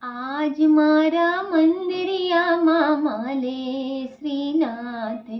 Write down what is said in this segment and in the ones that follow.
आज मारा मंदिरियाમાં માલે શ્રીનાથજી.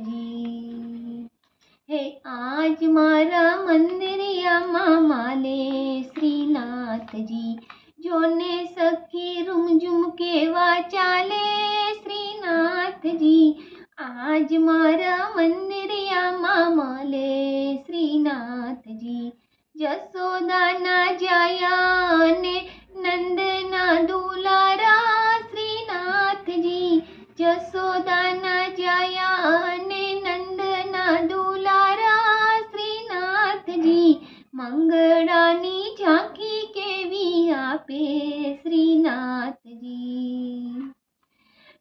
હે આજ મારા મંદિરિયામાં માલે શ્રીનાથજી. જોને સખી રૂમઝુમ કેવા ચાલે શ્રીનાથજી. આજ મારા મંદિરિયામાં માલે શ્રીનાથજી. જસોદાના જાયા ને નંદના દુલારા શ્રીનાથજી. જસોદાના જાયા અને નંદના દુલારા શ્રીનાથજી. મંગળાની ઝાંખી કેવી આપે શ્રીનાથજી.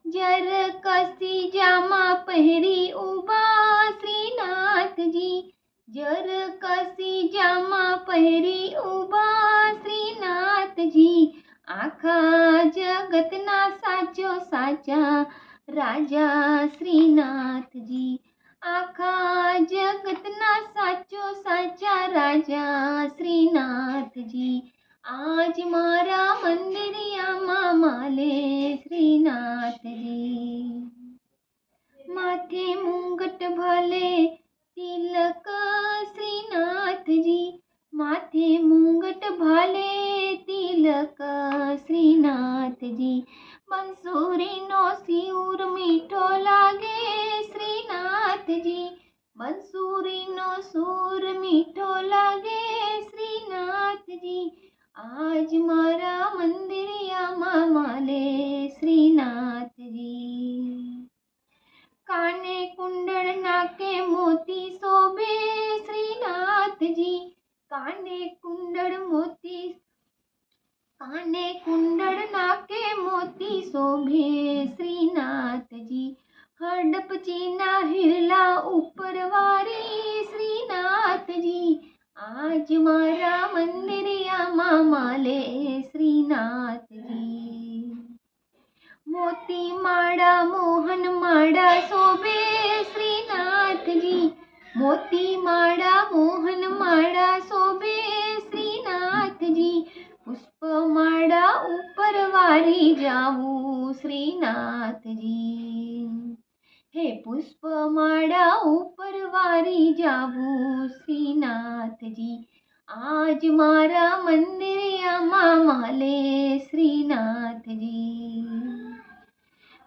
જર કસી જામા પહેરી ઉભા શ્રીનાથજી. જર કસી જામા પહેરી ઉભા શ્રીનાથજી. આખા જગતના સાચો સાચા રાજા શ્રીનાથજી. આખા જગતના સાચો સાચા રાજા શ્રીનાથજી. આજ મારા મંદિરિયામાં માલે શ્રીનાથજી. માથે મુંગટ ભલે તિલક શ્રીનાથજી. માથે મુંગટ ભાલે તિલક શ્રીનાથજી. બંસુરીનો સિઉર મીઠો લાગે શ્રીનાથજી. બંસુરીનો સૂર મીઠો લાગે શ્રીનાથજી. આજ મારા મંદિરિયામાં માલે શ્રીનાથજી. કાને કુંડળ નાકે મોતી શોભે શ્રીનાથજી. કાને કુંડળ નાકે મોતી શોભે શ્રીનાથજી. હડપચીના હિરલા ઉપર વારી શ્રીનાથજી. આજ મારા મંદિરિયામાં માલે શ્રીનાથજી. મોતી માળા મોહન માળા શોભે શ્રીનાથજી. મોતી માળા મોહન માળા શોભે શ્રીનાથજી. પુષ્પમાળા ઉપર વારી જાવું શ્રીનાથજી. હે પુષ્પમાળા ઉપર વારી જાવું શ્રીનાથજી. આજ મારા મંદિરિયામાં માલે શ્રીનાથજી.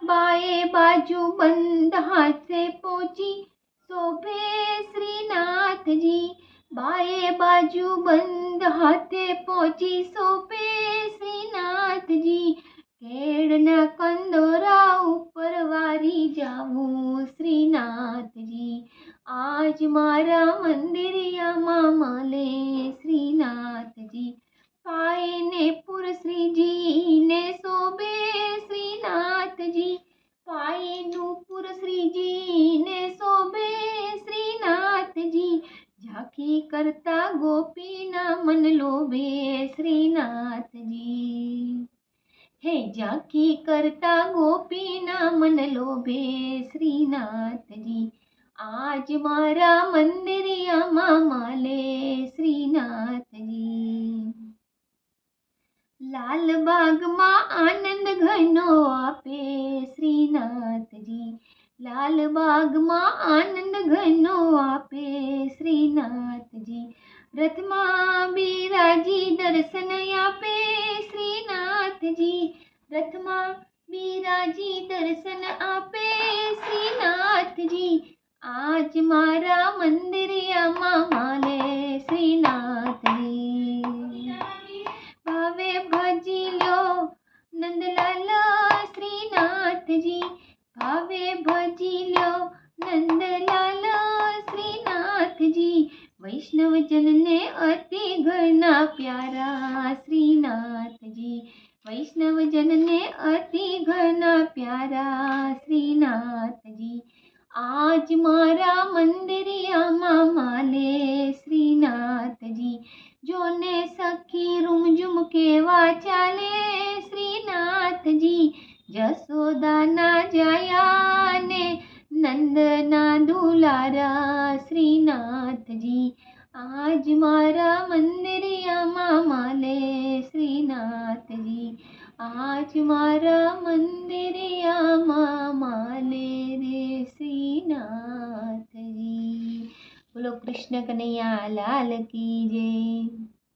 બાએ બાજુ બંધ હાથે પહોંચી શોભે શ્રીનાથજી. બાએ બાજુ બંધ હાથે પહોંચી શોભે શ્રીનાથજી. કેળના કંદોરા ઉપર વારી જાવું શ્રીનાથજી. આજ મારા મંદિરિયામાં માલે શ્રીનાથજી. પાયને પુર શ્રીજીને શોભે શ્રીનાથજી. પાયનું પુર શ્રીજીને શોભે શ્રીનાથજી. ઝાંખી કરતા ગોપીના મન લોભે શ્રીનાથજી. હે ઝાંખી કરતા ગોપીના મન લોભે શ્રીનાથજી. આજ મારા મંદિરિયામાં માલે શ્રીનાથજી. લાલબાગમાં આનંદ ઘનો આપે શ્રીનાથજી. લાલબાગમાં આનંદ ઘનો આપે શ્રીનાથજી. રથમાં બિરાજી દર્શન આપે શ્રીનાથજી. રથમાં બિરાજી દર્શન આપે શ્રીનાથજી. આજ મારા મંદિરિયામાં માલે શ્રીનાથજી. ભાવે ભજી લ્યો નંદલાલ શ્રીનાથજી. ભાવે ભજી લ્યો નંદલાલ શ્રીનાથજી. વૈષ્ણવજનને અતિ ઘણા પ્યારા શ્રીનાથજી. વૈષ્ણવજનને અતિ ઘણા પ્યારા શ્રીનાથજી. આજ મારા મંદિરિયામાં માલે શ્રીનાથજી. જોને સખી રૂમઝુમ કેવા ચાલે શ્રીનાથજી. જસોદાના જાયા ને નંદના દુલારા શ્રીનાથજી. આજ મારા મંદિરિયામાં માલે શ્રીનાથજી, આજ મારા મંદિરિયામાં માલે રે શ્રીનાથજી. બોલો કૃષ્ણ કનૈયા લાલ કી જય.